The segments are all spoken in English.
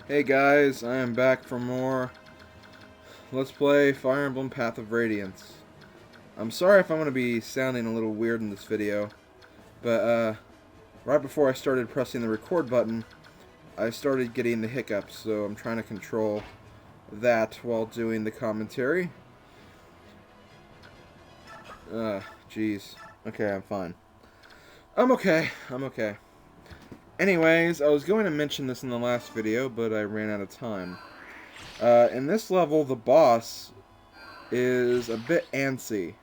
Hey guys, I am back for more Let's Play Fire Emblem Path of Radiance. I'm sorry if I'm going to be sounding a little weird in this video, but right before I started pressing the record button, I started getting the hiccups, so I'm trying to control that while doing the commentary. Jeez. Okay, I'm fine. I'm okay. Anyways, I was going to mention this in the last video, but I ran out of time. In this level, the boss is a bit antsy.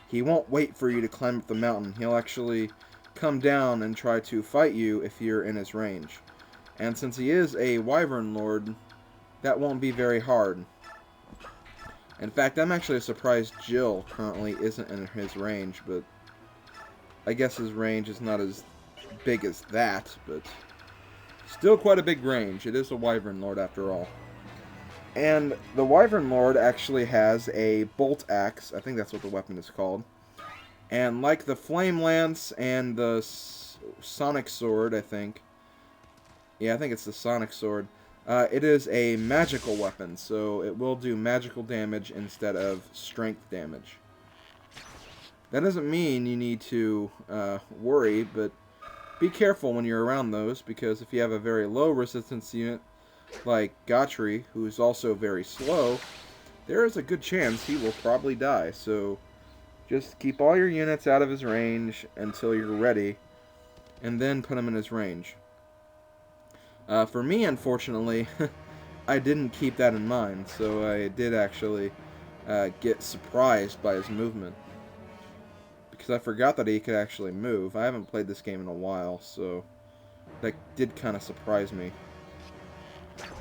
He won't wait for you to climb up the mountain. He'll actually come down and try to fight you if you're in his range. And since he is a Wyvern Lord, that won't be very hard. In fact, I'm actually surprised Jill currently isn't in his range, but I guess his range is not as big as that, but still quite a big range. It is a Wyvern Lord after all. And the Wyvern Lord actually has a bolt axe. I think that's what the weapon is called. And like the Flame Lance and the Sonic Sword, I think. Yeah, I think it's the Sonic Sword. It is a magical weapon, so it will do magical damage instead of strength damage. That doesn't mean you need to worry, but be careful when you're around those, because if you have a very low resistance unit, like Gotri, who is also very slow, there is a good chance he will probably die. So just keep all your units out of his range until you're ready, and then put him in his range. For me, unfortunately, I didn't keep that in mind, so I did actually get surprised by his movement. Because I forgot that he could actually move. I haven't played this game in a while, so that did kind of surprise me.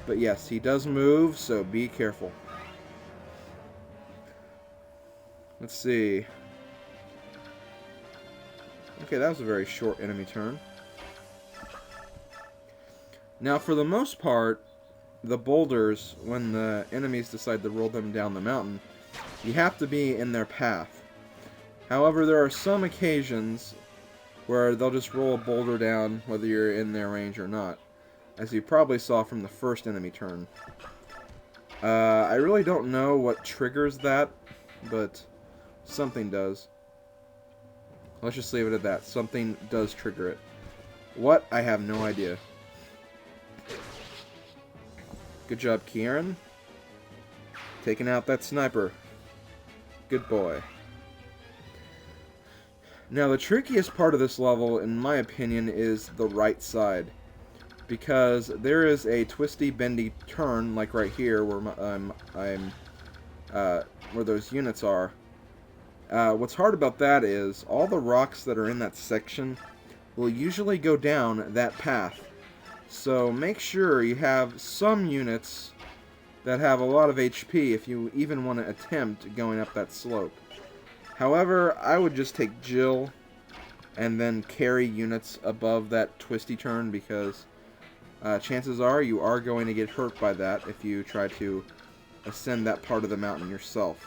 But yes, he does move, so be careful. Let's see. Okay, that was a very short enemy turn. Now, for the most part, the boulders, when the enemies decide to roll them down the mountain, you have to be in their path. However, there are some occasions where they'll just roll a boulder down whether you're in their range or not, as you probably saw from the first enemy turn. I really don't know what triggers that, but something does. Let's just leave it at that. Something does trigger it. What? I have no idea. Good job, Kieran. Taking out that sniper. Good boy. Now, the trickiest part of this level, in my opinion, is the right side. Because there is a twisty, bendy turn, like right here, where where those units are. What's hard about that is, all the rocks that are in that section will usually go down that path. So make sure you have some units that have a lot of HP if you even want to attempt going up that slope. However, I would just take Jill and then carry units above that twisty turn, because chances are you are going to get hurt by that if you try to ascend that part of the mountain yourself.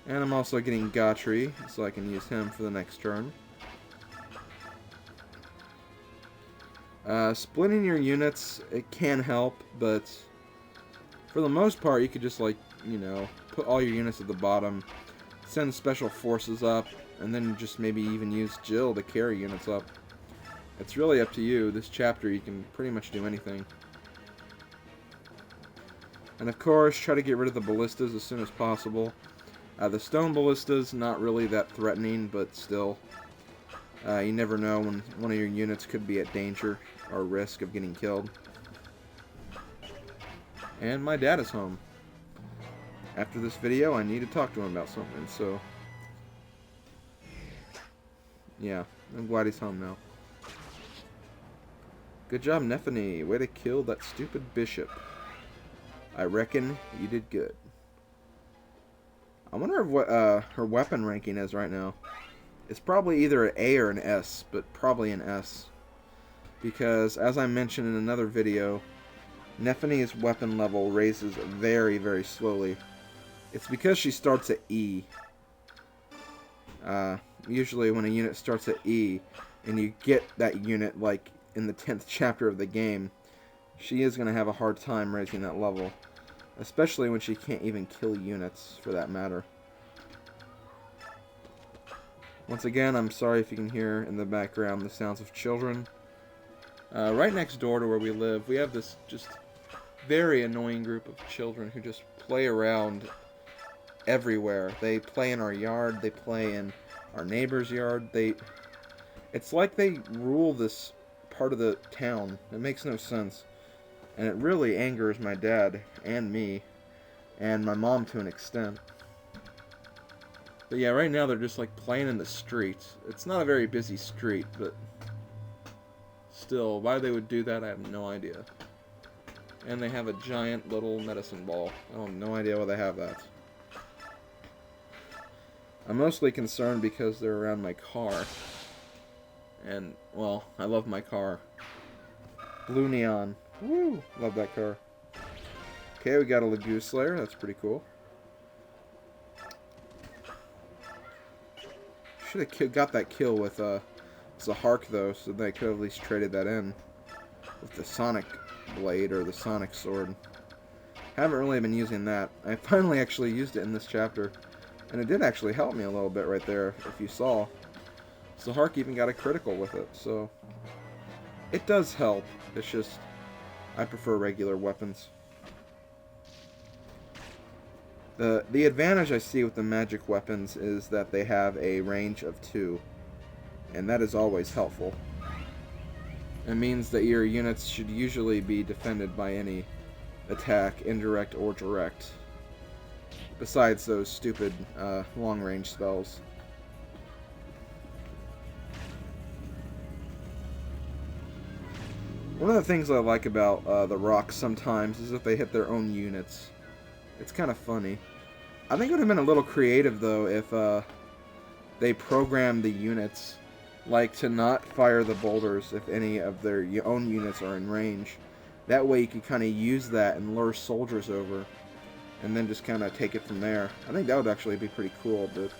And I'm also getting Gotri, so I can use him for the next turn. Splitting your units, it can help, but for the most part, you could just, like, you know, put all your units at the bottom, send special forces up, and then just maybe even use Jill to carry units up. It's really up to you. This chapter, you can pretty much do anything. And of course, try to get rid of the ballistas as soon as possible. The stone ballistas, not really that threatening, but still. You never know when one of your units could be at danger or risk of getting killed. And my dad is home. After this video, I need to talk to him about something, so yeah, I'm glad he's home now. Good job, Nephany. Way to kill that stupid bishop. I reckon you did good. I wonder what her weapon ranking is right now. It's probably either an A or an S, but probably an S. Because, as I mentioned in another video, Nephany's weapon level raises very, very slowly. It's because she starts at E. Usually when a unit starts at E, and you get that unit, like, in the 10th chapter of the game, she is going to have a hard time raising that level. Especially when she can't even kill units, for that matter. Once again, I'm sorry if you can hear in the background the sounds of children. Right next door to where we live, we have this just very annoying group of children who just play around everywhere. They play in our yard, they play in our neighbor's yard. It's like they rule this part of the town. It makes no sense. And it really angers my dad and me and my mom to an extent. But yeah, right now they're just like playing in the streets. It's not a very busy street, but still, why they would do that, I have no idea. And they have a giant little medicine ball. I have no idea why they have that. I'm mostly concerned because they're around my car. And, well, I love my car. Blue neon. Woo! Love that car. Okay, we got a Lagoon Slayer. That's pretty cool. Should have got that kill with Zahark, though, so they could have at least traded that in with the Sonic Blade or the Sonic Sword. Haven't really been using that. I finally actually used it in this chapter, and it did actually help me a little bit right there, if you saw. Zahark even got a critical with it, so it does help. It's just I prefer regular weapons. The advantage I see with the magic weapons is that they have a range of 2, and that is always helpful. It means that your units should usually be defended by any attack, indirect or direct, besides those stupid long-range spells. One of the things I like about the rocks sometimes is that they hit their own units. It's kind of funny. I think it would have been a little creative, though, if they programmed the units like to not fire the boulders if any of their own units are in range. That way you could kind of use that and lure soldiers over, and then just kind of take it from there. I think that would actually be pretty cool, but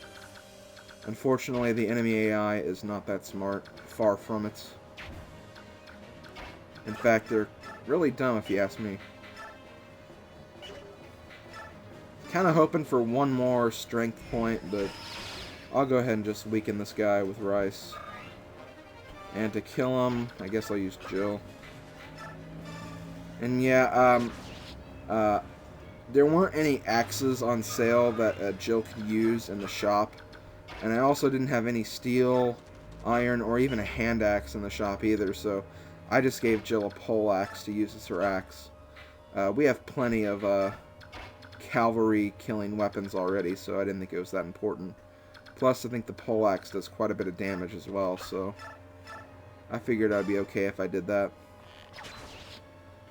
unfortunately the enemy AI is not that smart. Far from it. In fact, they're really dumb if you ask me. Kind of hoping for one more strength point, but I'll go ahead and just weaken this guy with Rice. And to kill him, I guess I'll use Jill. And yeah, there weren't any axes on sale that Jill could use in the shop. And I also didn't have any steel, iron, or even a hand axe in the shop either, so I just gave Jill a pole axe to use as her axe. We have plenty of cavalry killing weapons already, so I didn't think it was that important. Plus, I think the pole axe does quite a bit of damage as well, so I figured I'd be okay if I did that.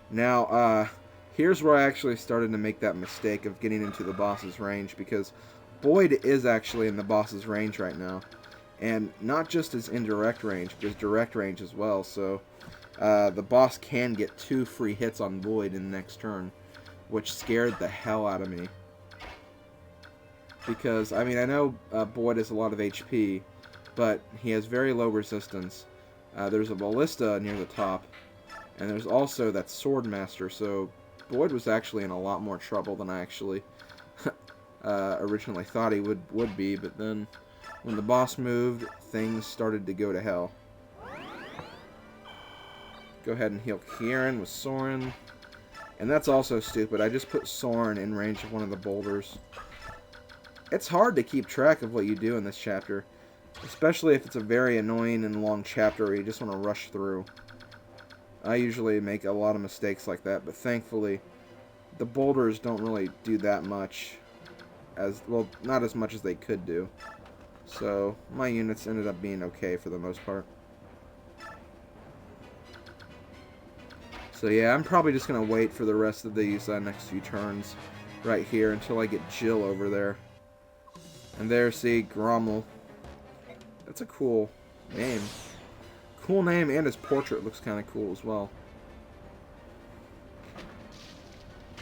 Now, here's where I actually started to make that mistake of getting into the boss's range, because Boyd is actually in the boss's range right now. And not just his indirect range, but his direct range as well, so the boss can get 2 free hits on Boyd in the next turn, which scared the hell out of me. Because, I mean, I know Boyd has a lot of HP, but he has very low resistance. There's a ballista near the top, and there's also that Swordmaster, so Boyd was actually in a lot more trouble than I actually originally thought he would be, but then when the boss moved, things started to go to hell. Go ahead and heal Kieran with Soren. And that's also stupid. I just put Soren in range of one of the boulders. It's hard to keep track of what you do in this chapter, especially if it's a very annoying and long chapter where you just want to rush through. I usually make a lot of mistakes like that, but thankfully the boulders don't really do that much. Well, not as much as they could do. So my units ended up being okay for the most part. So yeah, I'm probably just going to wait for the rest of these next few turns right here until I get Jill over there. And there, see, Grommel. That's a cool name. Cool name, and his portrait looks kind of cool as well.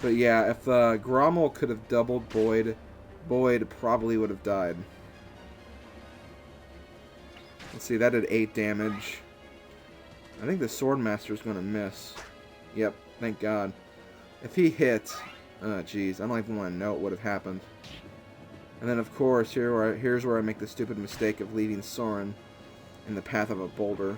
But yeah, if Grommel could have doubled Boyd, Boyd probably would have died. Let's see, that did 8 damage. I think the Swordmaster's going to miss. Yep, thank God. If he hits... Oh, jeez. I don't even want to know what would have happened. And then, of course, here's where I make the stupid mistake of leaving Soren in the path of a boulder.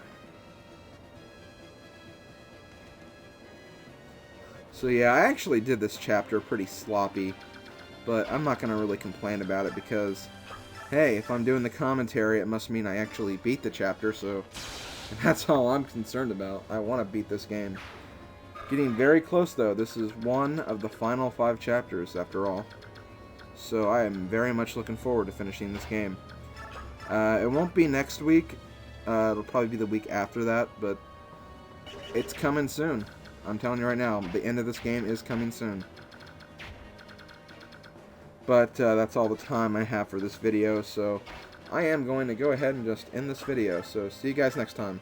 So, yeah, I actually did this chapter pretty sloppy. But I'm not going to really complain about it because, hey, if I'm doing the commentary, it must mean I actually beat the chapter, so that's all I'm concerned about. I want to beat this game. Getting very close, though. This is one of the final 5 chapters, after all. So I am very much looking forward to finishing this game. It won't be next week. It'll probably be the week after that, but it's coming soon. I'm telling you right now, the end of this game is coming soon. But that's all the time I have for this video, so I am going to go ahead and just end this video. So see you guys next time.